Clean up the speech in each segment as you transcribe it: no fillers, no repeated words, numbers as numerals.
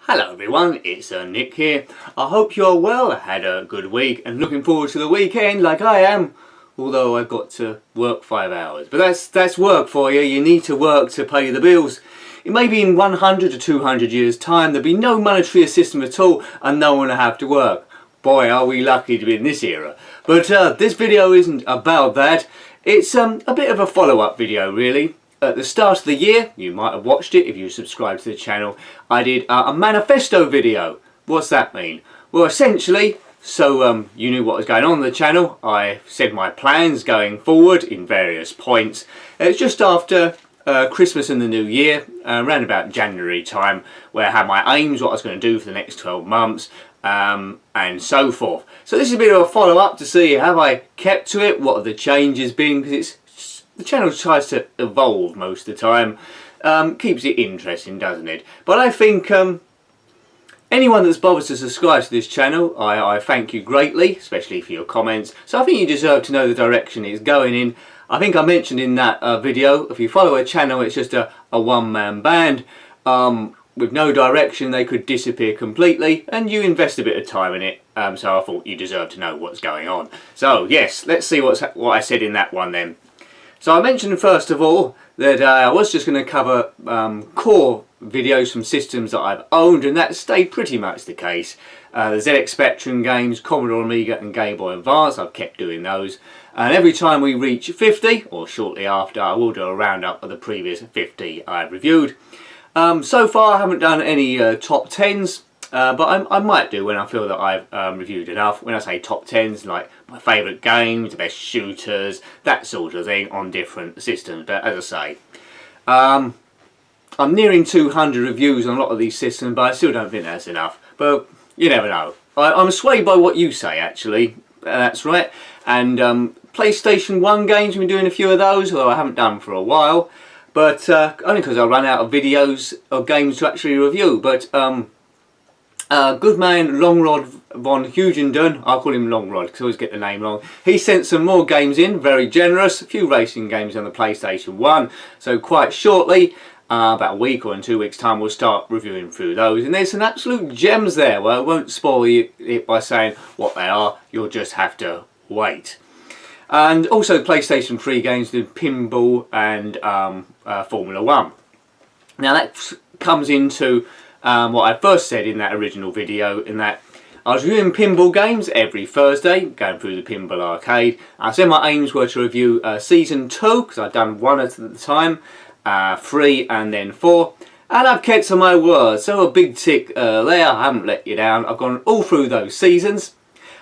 Hello everyone, it's Nick here. I hope you're well, had a good week and looking forward to the weekend like I am. Although I've got to work 5 hours. But that's work for you. You need to work to pay the bills. It may be in 100 to 200 years time there'll be no monetary system at all and no one will have to work. Boy, are we lucky to be in this era. But this video isn't about that. It's a bit of a follow-up video really. At the start of the year, you might have watched it if you subscribe to the channel, I did a manifesto video. What's that mean? Well, essentially, so you knew what was going on the channel, I said my plans going forward in various points. It's just after Christmas and the New Year, around about January time, where I had my aims, what I was going to do for the next 12 months, and so forth. So this is a bit of a follow-up to see have I kept to it, what have the changes been, because the channel tries to evolve most of the time. Keeps it interesting, doesn't it? But I think anyone that's bothered to subscribe to this channel, I thank you greatly, especially for your comments. So I think you deserve to know the direction it's going in. I think I mentioned in that video, if you follow a channel, it's just a one-man band. With no direction, they could disappear completely, and you invest a bit of time in it. So I thought you deserve to know what's going on. So yes, let's see what I said in that one then. So I mentioned first of all that I was just going to cover core videos from systems that I've owned, and that stayed pretty much the case. The ZX Spectrum games, Commodore Amiga and Game Boy Advance, I've kept doing those. And every time we reach 50, or shortly after, I will do a roundup of the previous 50 I've reviewed. So far I haven't done any top 10s. But I might do when I feel that I've reviewed enough. When I say top 10s, like my favourite games, the best shooters, that sort of thing on different systems. But as I say, I'm nearing 200 reviews on a lot of these systems, but I still don't think that's enough. But you never know. I'm swayed by what you say, actually. That's right. And PlayStation 1 games, we've been doing a few of those, although I haven't done for a while. But only because I run out of videos of games to actually review. But good man Longrod von Hugendon, I'll call him Longrod because I always get the name wrong. He sent some more games in, very generous, a few racing games on the PlayStation 1. So quite shortly, about a week or in 2 weeks time, we'll start reviewing through those. And there's some absolute gems there. Well, I won't spoil it by saying what they are, you'll just have to wait. And also PlayStation 3 games with Pinball and Formula 1. Now that comes into what I first said in that original video, in that I was reviewing pinball games every Thursday, going through the Pinball Arcade. I said my aims were to review Season 2, because I'd done 1 at the time, 3 and then 4. And I've kept to my word, so a big tick there, I haven't let you down. I've gone all through those seasons.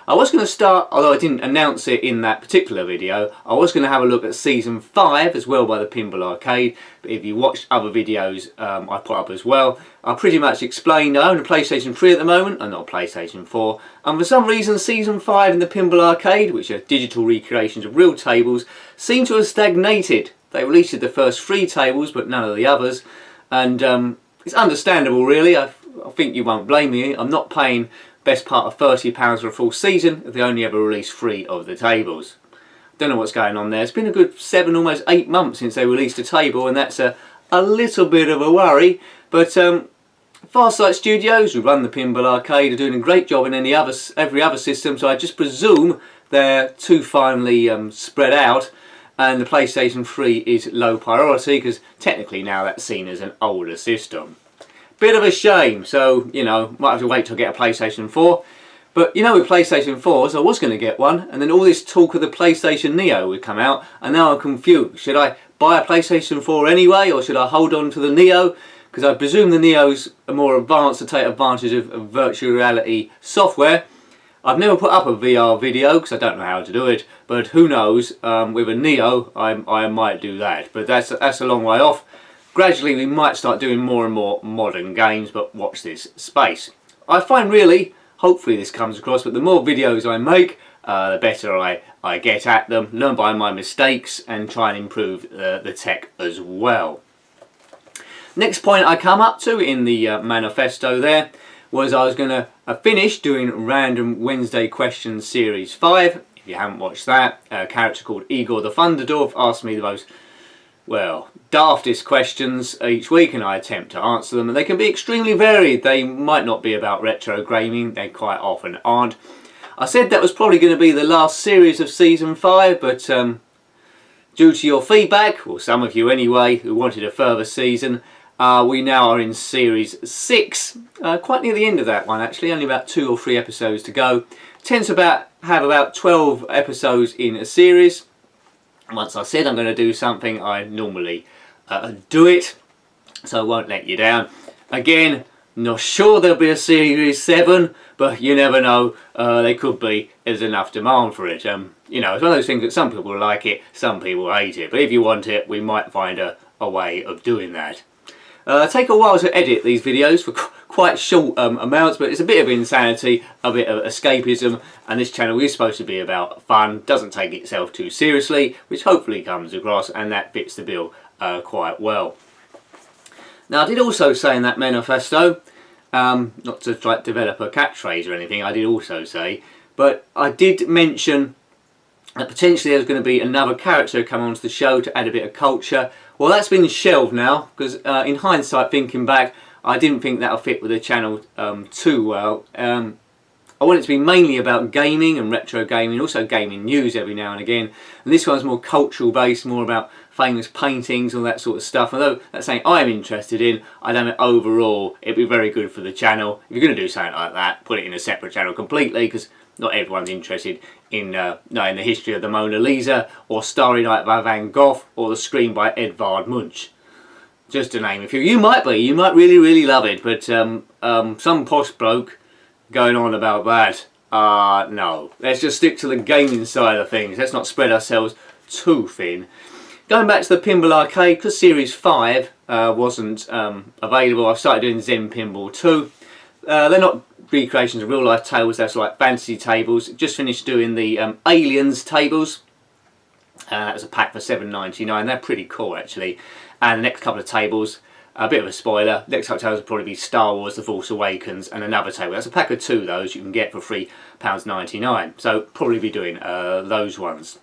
I was going to start, although I didn't announce it in that particular video, I was going to have a look at Season 5 as well by the Pinball Arcade. But if you watched other videos I put up as well, I pretty much explained I own a PlayStation 3 at the moment and not a PlayStation 4. And for some reason Season 5 in the Pinball Arcade, which are digital recreations of real tables, seem to have stagnated. They released the first 3 tables but none of the others. And it's understandable really, I think you won't blame me. I'm not paying best part of £30 for a full season if they only ever released 3 of the tables. Don't know what's going on there. It's been a good 7, almost 8 months since they released a table, and that's a little bit of a worry. But Farsight Studios, who run the Pinball Arcade, are doing a great job in every other system, so I just presume they're too finely spread out, and the PlayStation 3 is low priority because technically now that's seen as an older system. Bit of a shame, so you know, might have to wait till I get a PlayStation 4. But you know, with PlayStation 4s I was going to get one, and then all this talk of the PlayStation Neo would come out, and now I'm confused. Should I buy a PlayStation 4 anyway, or should I hold on to the Neo? Because I presume the Neo's are more advanced to take advantage of virtual reality software. I've never put up a VR video because I don't know how to do it, but who knows, with a Neo I might do that. But that's a long way off. Gradually we might start doing more and more modern games, but watch this space. I find really, hopefully this comes across, but the more videos I make, the better I get at them, learn by my mistakes and try and improve the tech as well. Next point I come up to in the manifesto there was I was going to finish doing Random Wednesday Questions Series 5. If you haven't watched that, a character called Igor the Funded asked me the most well, daftest questions each week, and I attempt to answer them, and they can be extremely varied. They might not be about retro gaming, they quite often aren't. I said that was probably going to be the last series of season 5, but due to your feedback, or some of you anyway, who wanted a further season, we now are in series 6, quite near the end of that one actually, only about 2 or 3 episodes to go. Tends to have about 12 episodes in a series. Once I said I'm going to do something, I normally do it, so I won't let you down. Again, not sure there'll be a series 7, but you never know, there could be. There's enough demand for it. You know, it's one of those things that some people like it, some people hate it, but if you want it, we might find a way of doing that. Take a while to edit these videos for quite short amounts, but it's a bit of insanity, a bit of escapism, and this channel is supposed to be about fun, doesn't take itself too seriously, which hopefully comes across, and that fits the bill quite well. Now, I did also say in that manifesto, not to try to develop a catchphrase or anything, I did also say, but I did mention that potentially there's going to be another character come onto the show to add a bit of culture. Well, that's been shelved now, because in hindsight, thinking back, I didn't think that'll fit with the channel too well. I want it to be mainly about gaming and retro gaming, also gaming news every now and again. And this one's more cultural based, more about famous paintings, all that sort of stuff. Although that's something I'm interested in, I don't know overall it'd be very good for the channel. If you're going to do something like that, put it in a separate channel completely, because not everyone's interested in knowing the history of the Mona Lisa, or Starry Night by Van Gogh, or The Scream by Edvard Munch. Just to name a few. You might really love it, but some posh bloke going on about that, no. Let's just stick to the gaming side of things. Let's not spread ourselves too thin. Going back to the Pinball Arcade, because Series 5 wasn't available, I've started doing Zen Pinball 2. They're not recreations of real life tables, that's like fantasy tables. Just finished doing the Aliens tables. That was a pack for $7.99. They're pretty cool actually. And the next couple of tables, a bit of a spoiler, next couple of tables will probably be Star Wars The Force Awakens and another table. That's a pack of 2 of those you can get for £3.99. So probably be doing those ones.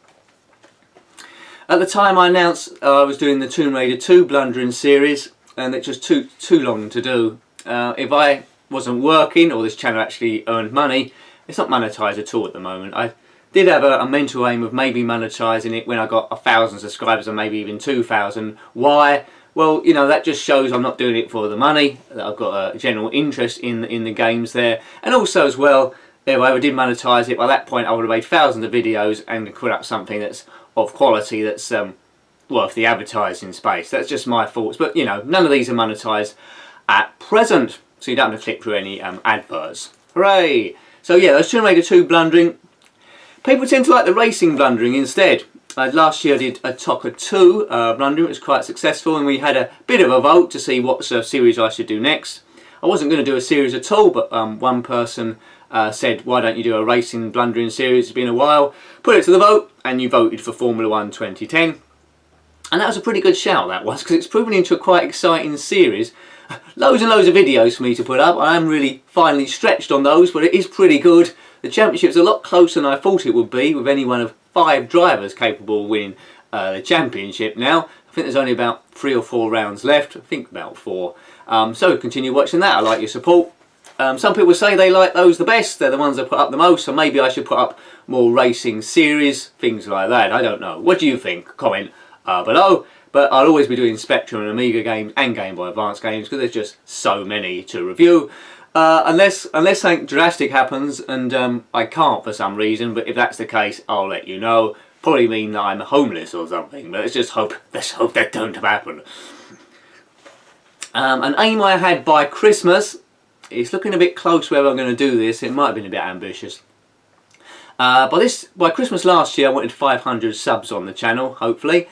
At the time I announced I was doing the Tomb Raider 2 Blundering series, and it's just too long to do. If I wasn't working, or this channel actually earned money, it's not monetized at all at the moment. I did have a mental aim of maybe monetizing it when I got 1,000 subscribers, or maybe even 2,000. Why? Well, you know, that just shows I'm not doing it for the money, that I've got a general interest in the games there. And also as well, if I ever did monetize it, by that point I would have made thousands of videos and put up something that's of quality, that's worth the advertising space. That's just my thoughts, but you know, none of these are monetized at present, so you don't have to click through any adverts. Hooray! So yeah, those Tomb Raider 2 Blundering. People tend to like the racing Blundering instead. Last year I did a Tokka 2 Blundering. It was quite successful, and we had a bit of a vote to see what series I should do next. I wasn't going to do a series at all, but one person said, why don't you do a racing Blundering series? It's been a while. Put it to the vote, and you voted for Formula 1 2010. And that was a pretty good shout, that was, because it's proven into a quite exciting series. Loads and loads of videos for me to put up. I am really finally stretched on those, but it is pretty good. The championship's a lot closer than I thought it would be, with any one of 5 drivers capable of winning the championship now. I think there's only about 3 or 4 rounds left. I think about 4. So continue watching that. I like your support. Some people say they like those the best. They're the ones that put up the most. So maybe I should put up more racing series, things like that. I don't know. What do you think? Comment below. But I'll always be doing Spectrum and Amiga games and Game Boy Advance games, because there's just so many to review. Unless something drastic happens and I can't for some reason, but if that's the case, I'll let you know. Probably mean that I'm homeless or something, but let's hope that don't happen. An aim I had by Christmas, it's looking a bit close whether I'm going to do this. It might have been a bit ambitious. By Christmas last year I wanted 500 subs on the channel, hopefully,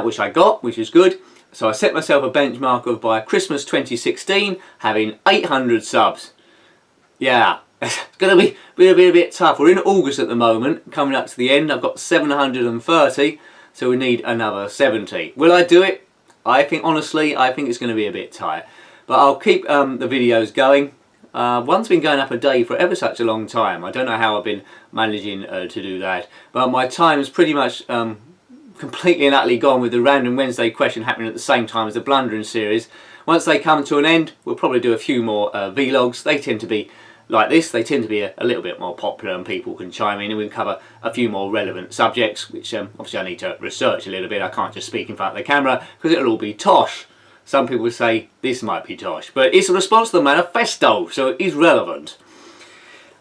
which I got, which is good. So I set myself a benchmark of by Christmas 2016 having 800 subs. Yeah, it's going to be a bit tough. We're in August at the moment, coming up to the end. I've got 730, so we need another 70. Will I do it? Honestly, I think it's going to be a bit tight. But I'll keep the videos going. One's been going up a day for ever such a long time. I don't know how I've been managing to do that. But my time's pretty much come completely and utterly gone with the Random Wednesday question happening at the same time as the Blundering series. Once they come to an end, we'll probably do a few more vlogs. They tend to be like this. They tend to be a little bit more popular and people can chime in, and we can cover a few more relevant subjects, which obviously I need to research a little bit. I can't just speak in front of the camera because it'll all be tosh. Some people say this might be tosh, but it's a response to the manifesto, so it is relevant.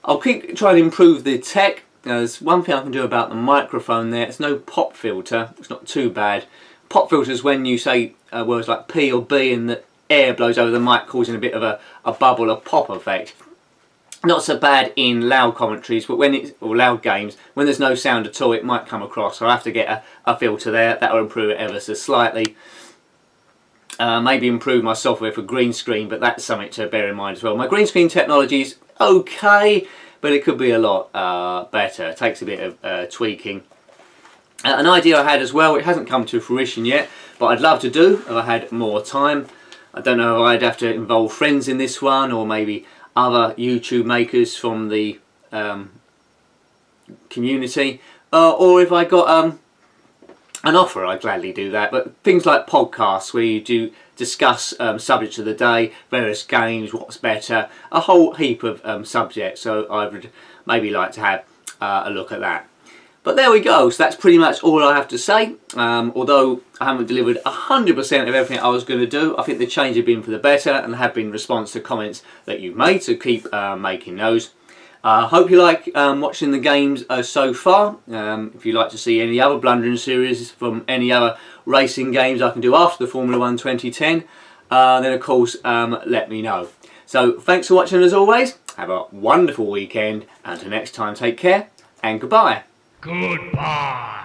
I'll keep trying to improve the tech. There's one thing I can do about the microphone there. It's no pop filter. It's not too bad. Pop filter is when you say words like P or B and the air blows over the mic, causing a bit of a bubble, a pop effect. Not so bad in loud commentaries, but when it's, or loud games, when there's no sound at all, it might come across. So I have to get a filter there. That will improve it ever so slightly. Maybe improve my software for green screen, but that's something to bear in mind as well. My green screen technology is okay, but it could be a lot better. It takes a bit of tweaking. An idea I had as well, it hasn't come to fruition yet, but I'd love to do if I had more time. I don't know if I'd have to involve friends in this one, or maybe other YouTube makers from the community, or if I got an offer, I'd gladly do that. But things like podcasts where you do discuss subjects of the day, various games, what's better, a whole heap of subjects. So I would maybe like to have a look at that. But there we go. So that's pretty much all I have to say. Although I haven't delivered 100% of everything I was going to do, I think the change has been for the better and have been in response to comments that you've made. So keep making those. Hope you like watching the games so far. If you'd like to see any other Blundering series from any other racing games I can do after the Formula 1 2010, then of course let me know. So thanks for watching as always. Have a wonderful weekend. Until next time, take care and goodbye. Goodbye.